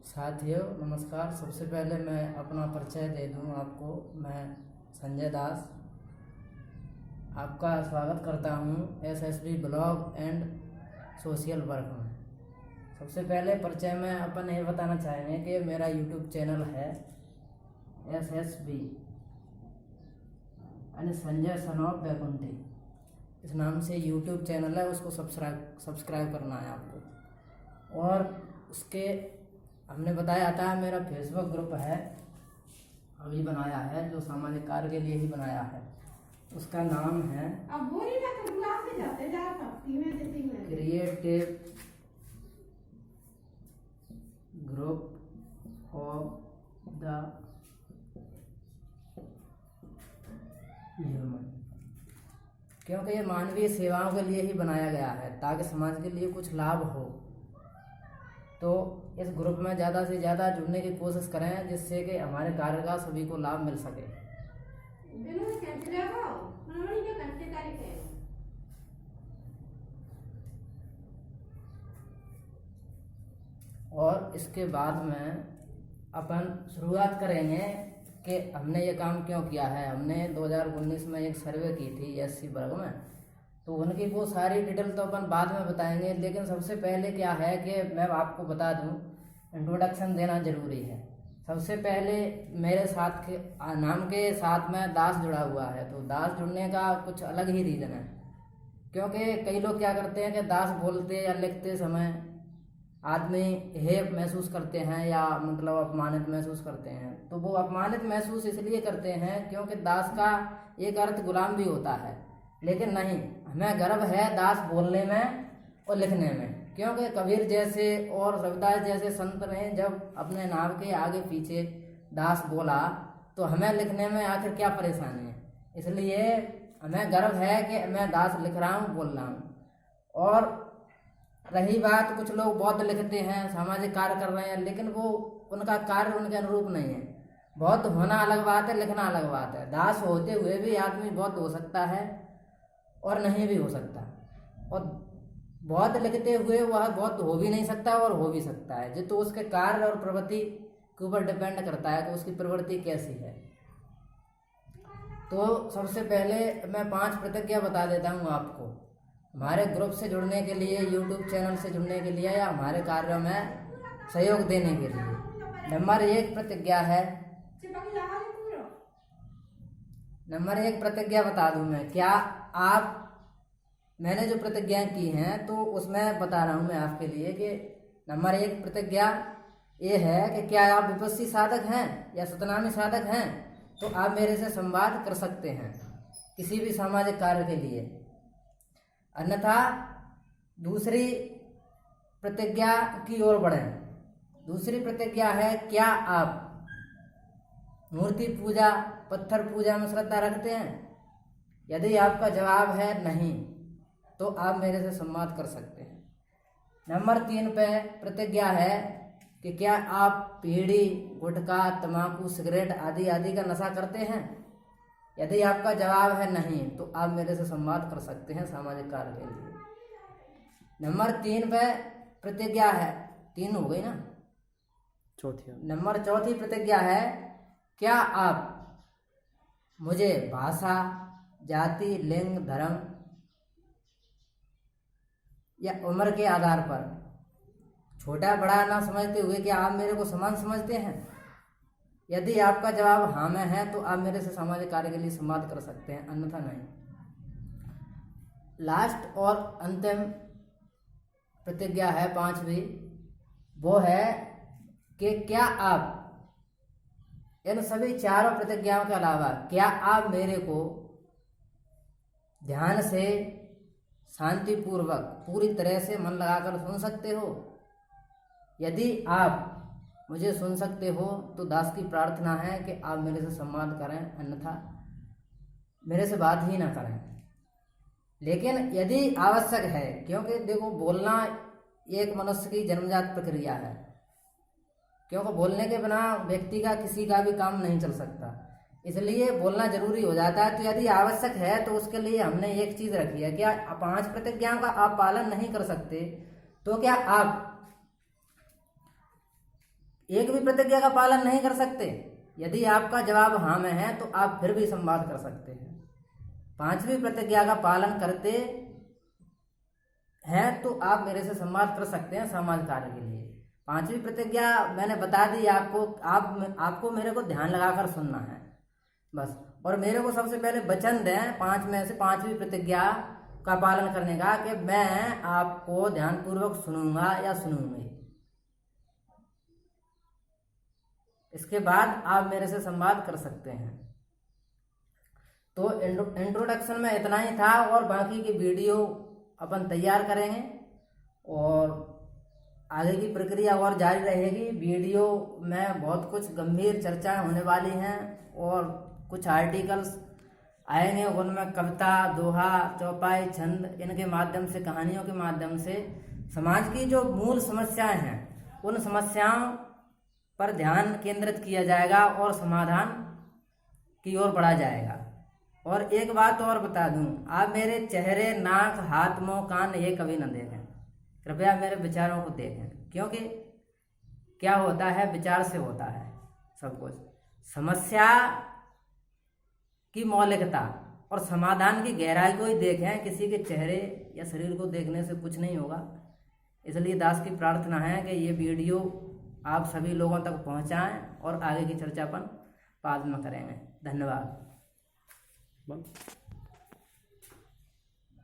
साथियों नमस्कार। सबसे पहले मैं अपना परिचय दे दूं आपको। मैं संजय दास आपका स्वागत करता हूं SSB blog and social work में। सबसे पहले परिचय में अपन ये बताना चाहेंगे कि मेरा यूट्यूब चैनल है एसएसबी यानी संजय सन ऑफ बैकुंठी, इस नाम से यूट्यूब चैनल है। उसको सब्सक्राइब करना है आपको। और उसके हमने बताया था मेरा फेसबुक ग्रुप है, अभी बनाया है, जो सामाजिक कार्य के लिए ही बनाया है। उसका नाम है creative group of the human, क्योंकि ये मानवीय सेवाओं के लिए ही बनाया गया है ताकि समाज के लिए कुछ लाभ हो। तो इस ग्रुप में ज़्यादा से ज़्यादा जुड़ने की कोशिश करें, जिससे कि हमारे कार्य का सभी को लाभ मिल सके। और इसके बाद में अपन शुरुआत करेंगे कि हमने ये काम क्यों किया है। हमने 2019 में एक सर्वे की थी एससी वर्ग में, तो उनकी वो सारी डिटेल तो अपन बाद में बताएंगे। लेकिन सबसे पहले क्या है कि मैं आपको बता दूं, इंट्रोडक्शन देना जरूरी है। सबसे पहले मेरे साथ के नाम के साथ में दास जुड़ा हुआ है, तो दास जुड़ने का कुछ अलग ही रीज़न है। क्योंकि कई लोग क्या करते हैं कि दास बोलते या लिखते समय आदमी हे महसूस करते हैं या मतलब अपमानित महसूस करते हैं। तो वो अपमानित महसूस इसलिए करते हैं क्योंकि दास का एक अर्थ गुलाम भी होता है। लेकिन नहीं, हमें गर्व है दास बोलने में और लिखने में, क्योंकि कबीर जैसे और रविदास जैसे संत ने जब अपने नाम के आगे पीछे दास बोला, तो हमें लिखने में आखिर क्या परेशानी है। इसलिए हमें गर्व है कि मैं दास लिख रहा हूँ, बोल रहा हूँ। और रही बात, कुछ लोग बहुत लिखते हैं, सामाजिक कार्य कर रहे हैं, लेकिन वो उनका कार्य उनके अनुरूप नहीं है। बहुत होना अलग बात है, लिखना अलग बात है। दास होते हुए भी आदमी बहुत हो सकता है और नहीं भी हो सकता, और बहुत लिखते हुए वह बहुत हो भी नहीं सकता और हो भी सकता है। जो तो उसके कार्य और प्रवृत्ति के ऊपर डिपेंड करता है कि उसकी प्रवृत्ति कैसी है। तो सबसे पहले मैं 5 प्रतिज्ञा बता देता हूँ आपको, हमारे ग्रुप से जुड़ने के लिए, यूट्यूब चैनल से जुड़ने के लिए या हमारे कार्यों में सहयोग देने के लिए। नंबर 1 प्रतिज्ञा है, नंबर 1 प्रतिज्ञा बता दूं मैं। क्या आप, मैंने जो प्रतिज्ञाएं की हैं तो उसमें बता रहा हूं मैं आपके लिए कि नंबर 1 प्रतिज्ञा ये है कि क्या आप विपक्षी साधक हैं या सतनामी साधक हैं, तो आप मेरे से संवाद कर सकते हैं किसी भी सामाजिक कार्य के लिए। अन्यथा दूसरी प्रतिज्ञा की ओर बढ़ें। दूसरी प्रतिज्ञा है, क्या आप मूर्ति पूजा, पत्थर पूजा में श्रद्धा रखते हैं? यदि आपका जवाब है नहीं, तो आप मेरे से संवाद कर सकते हैं। नंबर 3 पे प्रतिज्ञा है कि क्या आप बीड़ी, गुटखा, तंबाकू, सिगरेट आदि आदि का नशा करते हैं? यदि आपका जवाब है नहीं, तो आप मेरे से संवाद कर सकते हैं सामाजिक कार्य के लिए। नंबर 3 पे प्रतिज्ञा है, 3 हो गई ना, नंबर 4 प्रतिज्ञा है, क्या आप मुझे भाषा, जाति, लिंग, धर्म या उम्र के आधार पर छोटा बड़ा ना समझते हुए क्या आप मेरे को समान समझते हैं? यदि आपका जवाब हाँ में है, तो आप मेरे से सामाजिक कार्य के लिए संवाद कर सकते हैं, अन्यथा नहीं। लास्ट और अंतिम प्रतिज्ञा है 5वीं, वो है कि क्या आप इन सभी 4 प्रतिज्ञाओं के अलावा क्या आप मेरे को ध्यान से, शांतिपूर्वक, पूरी तरह से मन लगाकर सुन सकते हो? यदि आप मुझे सुन सकते हो तो दास की प्रार्थना है कि आप मेरे से संवाद करें, अन्यथा मेरे से बात ही ना करें। लेकिन यदि आवश्यक है, क्योंकि देखो बोलना एक मनुष्य की जन्मजात प्रक्रिया है, क्योंकि बोलने के बिना व्यक्ति का किसी का भी काम नहीं चल सकता, इसलिए बोलना जरूरी हो जाता है। तो यदि आवश्यक है तो उसके लिए हमने एक चीज रखी है, क्या 5 प्रतिज्ञाओं का आप पालन नहीं कर सकते, तो क्या आप एक भी प्रतिज्ञा का पालन नहीं कर सकते? यदि आपका जवाब हाँ में है तो आप फिर भी संवाद कर सकते हैं। पांचवी प्रतिज्ञा का पालन करते हैं तो आप मेरे से संवाद कर सकते हैं समाज कार्य के लिए। पांचवी प्रतिज्ञा मैंने बता दी आपको, आपको मेरे को ध्यान लगाकर सुनना है बस। और मेरे को सबसे पहले वचन दें 5 में से 5वीं प्रतिज्ञा का पालन करने का, कि मैं आपको ध्यानपूर्वक सुनूंगा या सुनूंगी। इसके बाद आप मेरे से संवाद कर सकते हैं। तो इंट्रोडक्शन में इतना ही था, और बाकी की वीडियो अपन तैयार करेंगे और आगे की प्रक्रिया और जारी रहेगी। वीडियो में बहुत कुछ गंभीर चर्चाएं होने वाली हैं और कुछ आर्टिकल्स आएंगे, उनमें कविता, दोहा, चौपाई, छंद, इनके माध्यम से, कहानियों के माध्यम से समाज की जो मूल समस्याएं हैं उन समस्याओं पर ध्यान केंद्रित किया जाएगा और समाधान की ओर बढ़ा जाएगा। और एक बात और बता दूं, आप मेरे चेहरे, नाक, हाथ, मुंह, कान ये कभी न देखें। कृपया मेरे विचारों को देखें, क्योंकि क्या होता है, विचार से होता है सब कुछ। समस्या की मौलिकता और समाधान की गहराई को ही देखें, किसी के चेहरे या शरीर को देखने से कुछ नहीं होगा। इसलिए दास की प्रार्थना है कि ये वीडियो आप सभी लोगों तक पहुंचाएं और आगे की चर्चा अपन बाद में करेंगे। धन्यवाद।